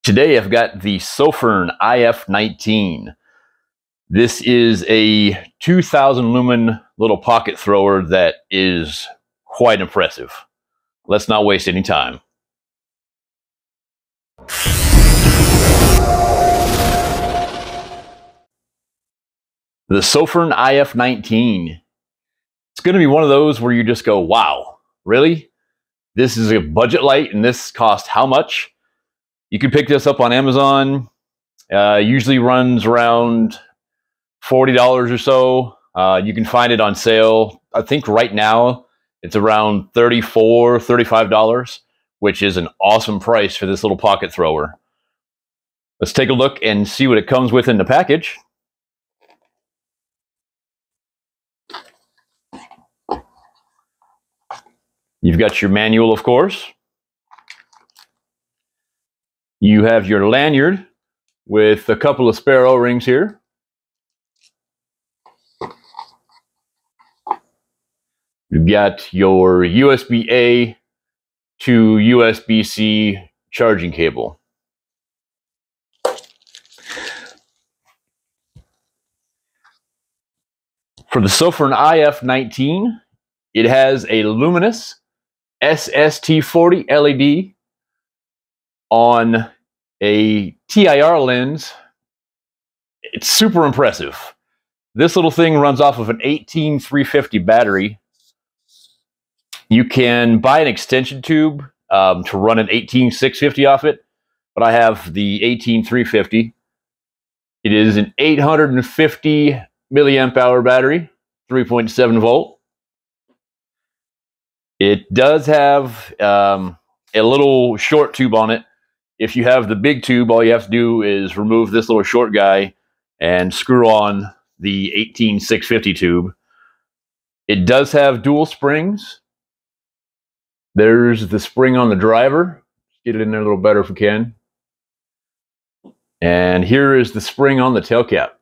Today I've got the Sofirn IF19. This is a 2000 lumen little pocket thrower that is quite impressive. Let's not waste any time. The Sofirn IF19. It's going to be one of those where you just go, wow, really? This is a budget light and this cost how much? You can pick this up on Amazon. Usually runs around $40 or so. You can find it on sale. I think right now it's around $34, $35, which is an awesome price for this little pocket thrower. Let's take a look and see what it comes with in the package. You've got your manual, of course. You have your lanyard with a couple of spare O-rings here. You've got your USB-A to USB-C charging cable. For the Sofirn IF19, it has a luminous SST40 LED on a TIR lens. It's super impressive. This little thing runs off of an 18350 battery. You can buy an extension tube to run an 18650 off it, but I have the 18350. It is an 850 milliamp hour battery, 3.7 volt. It does have a little short tube on it. If you have the big tube, all you have to do is remove this little short guy and screw on the 18650 tube. It does have dual springs. There's the spring on the driver. Let's get it in there a little better if we can. And here is the spring on the tail cap.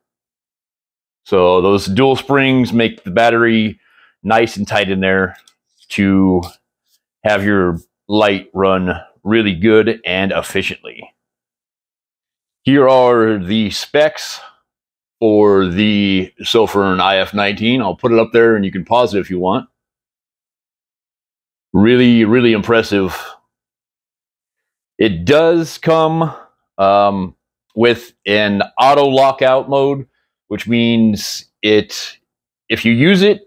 So those dual springs make the battery nice and tight in there to have your light run really good and efficiently. Here are the specs for the Sofirn IF19. I'll put it up there and you can pause it if you want. Really, really impressive. It does come with an auto lockout mode, which means if you use it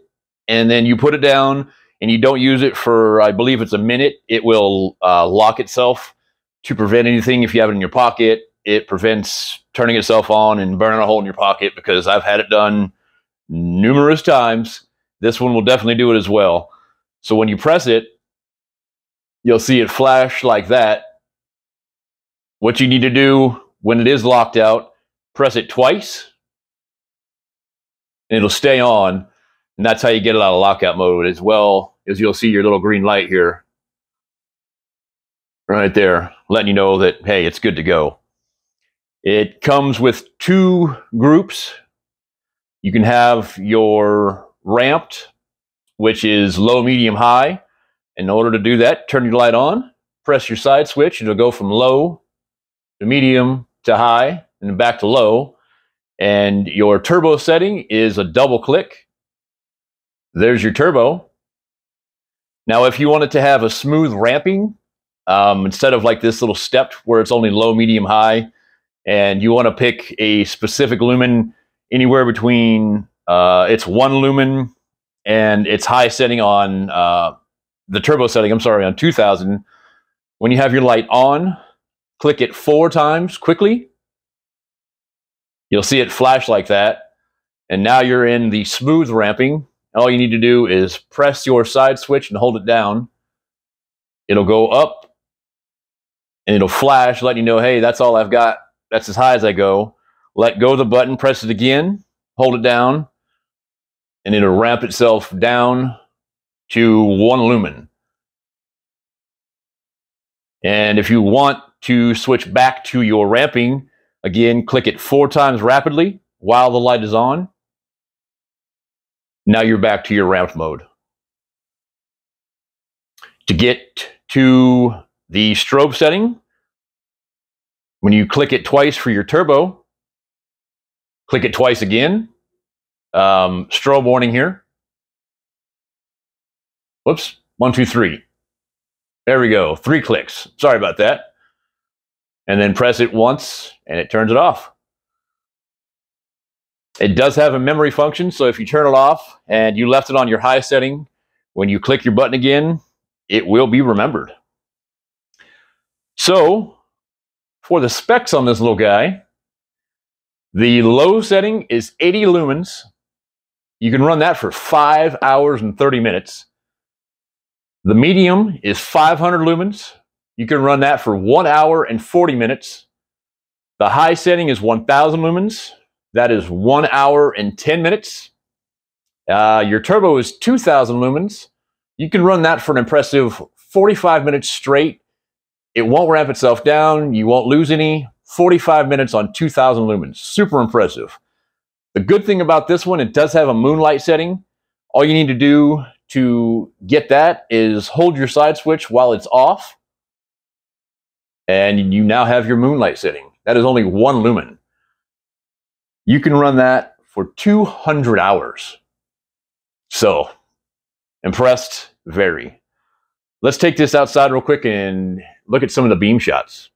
and then you put it down and you don't use it for, I believe it's a minute, it will lock itself to prevent anything. If you have it in your pocket, it prevents turning itself on and burning a hole in your pocket, because I've had it done numerous times. This one will definitely do it as well. So when you press it, you'll see it flash like that. What you need to do when it is locked out, press it twice, and it'll stay on. And that's how you get it out of lockout mode, as well as you'll see your little green light here. Right there, letting you know that, hey, it's good to go. It comes with two groups. You can have your ramped, which is low, medium, high. In order to do that, turn your light on, press your side switch, and it'll go from low to medium to high, and then back to low. And your turbo setting is a double click. There's your turbo. Now, if you wanted to have a smooth ramping, instead of like this little step where it's only low, medium, high, and you want to pick a specific lumen anywhere between its 1 lumen and its high setting on the turbo setting, I'm sorry, on 2000, when you have your light on, click it 4 times quickly. You'll see it flash like that. And now you're in the smooth ramping. All you need to do is press your side switch and hold it down. It'll go up and it'll flash, letting you know, hey, that's all I've got. That's as high as I go. Let go of the button, press it again, hold it down, and it'll ramp itself down to 1 lumen. And if you want to switch back to your ramping, again, click it 4 times rapidly while the light is on. Now you're back to your ramped mode. To get to the strobe setting, When you click it twice for your turbo, click it twice again. Strobe warning here. Whoops, 1, 2, 3. There we go, 3 clicks. Sorry about that. And then press it once and it turns it off. It does have a memory function, so if you turn it off and you left it on your high setting, when you click your button again, it will be remembered. So, for the specs on this little guy, the low setting is 80 lumens. You can run that for 5 hours and 30 minutes. The medium is 500 lumens. You can run that for 1 hour and 40 minutes. The high setting is 1000 lumens. That is 1 hour and 10 minutes. Your turbo is 2000 lumens. You can run that for an impressive 45 minutes straight. It won't ramp itself down. You won't lose any. 45 minutes on 2000 lumens. Super impressive. The good thing about this one, it does have a moonlight setting. All you need to do to get that is hold your side switch while it's off. And you now have your moonlight setting. That is only 1 lumen. You can run that for 200 hours. So, impressed, very. Let's take this outside real quick and look at some of the beam shots.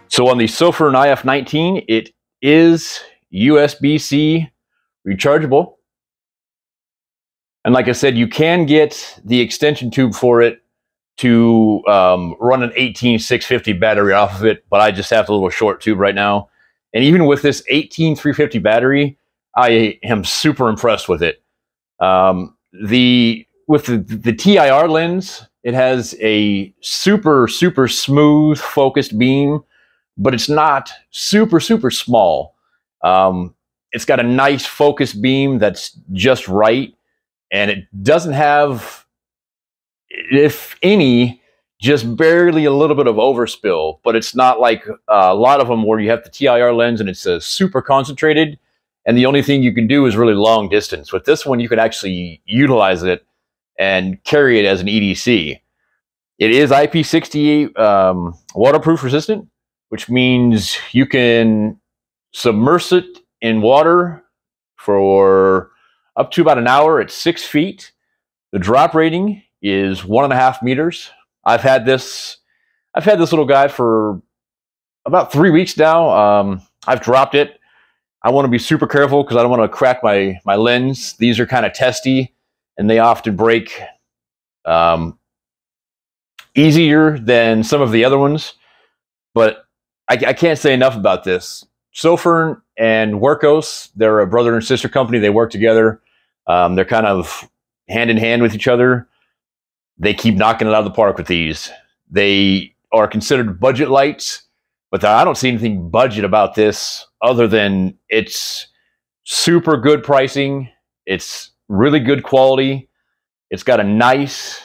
So on the Sofirn IF19, it is USB-C rechargeable. And like I said, you can get the extension tube for it to run an 18650 battery off of it, but I just have the little short tube right now. And even with this 18350 battery, I am super impressed with it. With the TIR lens, it has a super smooth focused beam, but it's not super small. It's got a nice focused beam that's just right, and it doesn't have, if any, just barely a little bit of overspill, but it's not like a lot of them where you have the TIR lens and it's super concentrated, and the only thing you can do is really long distance. With this one, you can actually utilize it and carry it as an EDC. It is IP68 waterproof resistant, which means you can submerge it in water for up to about an hour at 6 feet. The drop rating is 1.5 meters. I've had this little guy for about 3 weeks now. I've dropped it. I want to be super careful because I don't want to crack my lens. These are kind of testy, and they often break easier than some of the other ones. But I can't say enough about this. Sofirn and Workos, they're a brother and sister company. They work together. They're kind of hand in hand with each other. They keep knocking it out of the park with these. They are considered budget lights, but I don't see anything budget about this other than it's super good pricing. It's really good quality. It's got a nice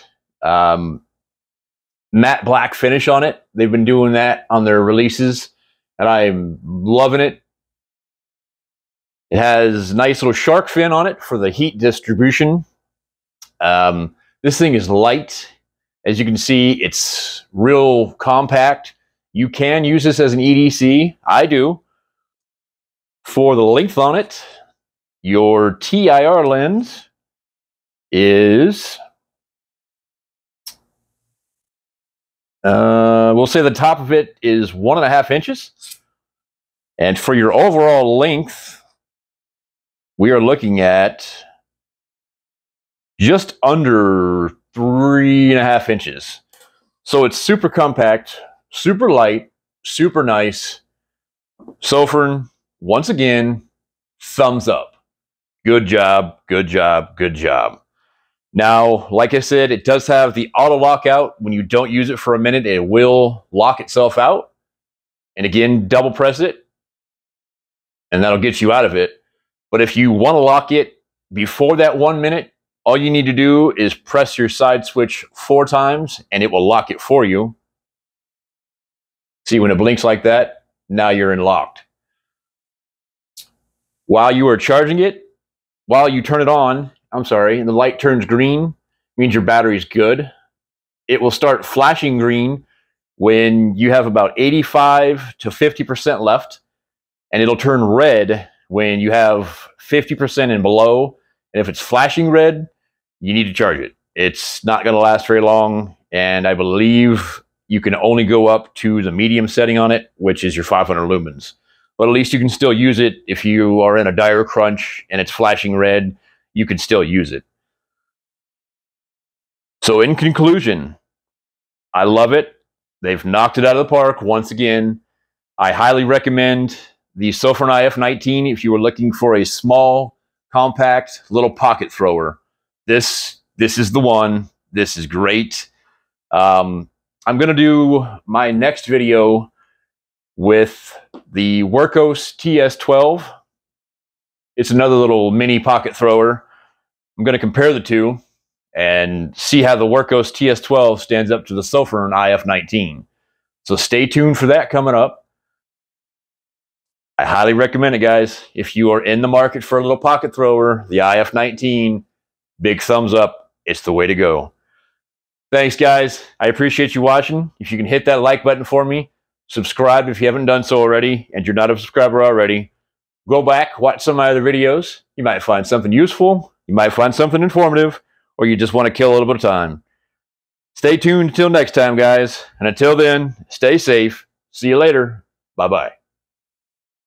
matte black finish on it. They've been doing that on their releases, and I'm loving it. It has a nice little shark fin on it for the heat distribution. This thing is light. As you can see, it's real compact. You can use this as an EDC. I do. For the length on it, your TIR lens is, we'll say the top of it is 1.5 inches. And for your overall length, we are looking at just under 3.5 inches. So it's super compact, super light, super nice. Sofirn, once again, thumbs up. Good job, good job, good job. Now, like I said, it does have the auto lockout. When you don't use it for a minute, it will lock itself out. And again, double press it, and that'll get you out of it. But if you want to lock it before that 1 minute, all you need to do is press your side switch 4 times, and it will lock it for you. See, when it blinks like that, now you're in locked. While you are charging it, while you turn it on, and the light turns green, means your battery's good. It will start flashing green when you have about 85 to 50% left, and it'll turn red when you have 50% and below. And if it's flashing red, you need to charge it. It's not going to last very long, and I believe you can only go up to the medium setting on it, which is your 500 lumens. But at least you can still use it if you are in a dire crunch and it's flashing red. You can still use it. So in conclusion, I love it. They've knocked it out of the park once again. I highly recommend the Sofirn IF19 if you were looking for a small, compact, little pocket thrower. This is the one. This is great. I'm going to do my next video with the Workos TS12. It's another little mini pocket thrower. I'm going to compare the two and see how the Workos TS12 stands up to the Sofirn IF19. So stay tuned for that coming up. I highly recommend it, guys. If you are in the market for a little pocket thrower, the IF19, big thumbs up. It's the way to go. Thanks, guys. I appreciate you watching. If you can hit that like button for me, subscribe if you haven't done so already, and you're not a subscriber already. Go back, watch some of my other videos. You might find something useful. You might find something informative, or you just want to kill a little bit of time. Stay tuned until next time, guys. And until then, stay safe. See you later. Bye-bye.